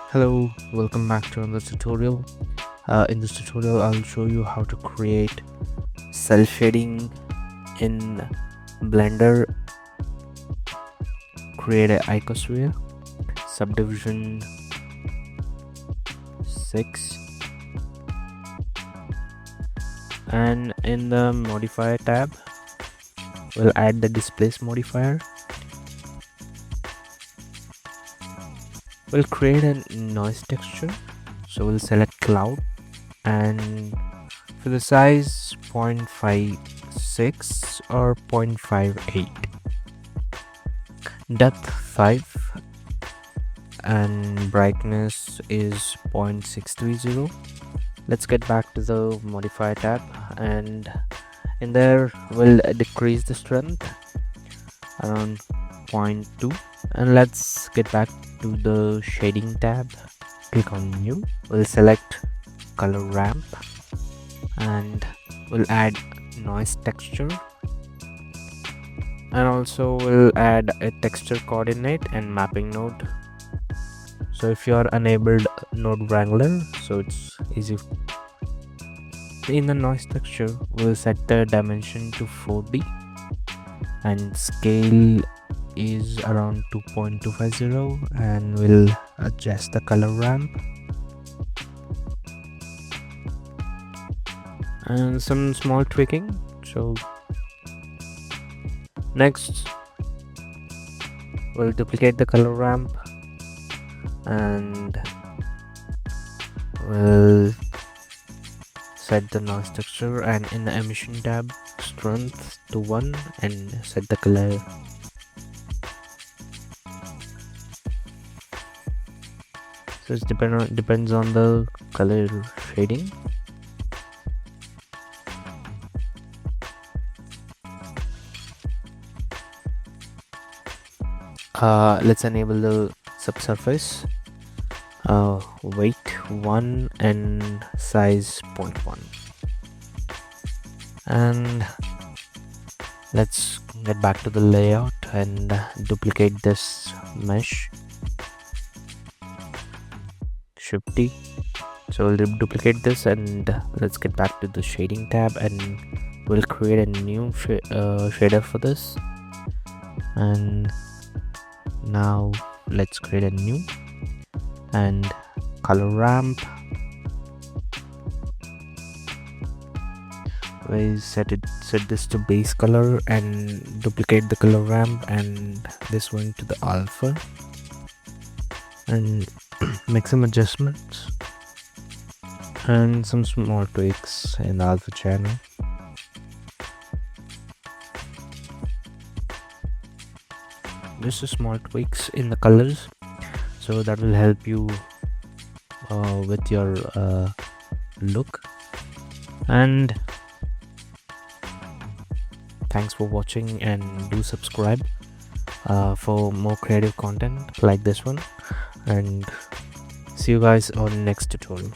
Hello, welcome back to another tutorial. In this tutorial I'll show you how to create cell shading in Blender, create an Icosphere, subdivision 6, and in the Modifier tab we'll add the Displace modifier. We'll create a noise texture, so we'll select cloud and for the size 0.56 or 0.58, depth 5 and brightness is 0.630. Let's get back to the modifier tab, and in there we'll decrease the strength around 0.2, and let's get back to the shading tab. Click on new, we'll select color ramp and we'll add noise texture, and also we'll add a texture coordinate and mapping node. So if you are enabled node wrangler, so it's easy. In the noise texture we'll set the dimension to 4D and scale is around 2.250, and we'll adjust the color ramp and some small tweaking. So next we'll duplicate the color ramp and we'll set the noise texture, and in the emission tab strength to 1 and set the color. So it depends on the color shading. Let's enable the subsurface, weight 1 and size 0.1, and let's get back to the layout and duplicate this mesh, Shift D. So we'll duplicate this, and let's get back to the shading tab and we'll create a new shader for this. And now let's create a new and color ramp. We set this to base color and duplicate the color ramp and this one to the alpha, and make some adjustments and some small tweaks in the alpha channel. Just small tweaks in the colors, so that will help you with your look. And thanks for watching, and do subscribe for more creative content like this one, and see you guys on next tutorial.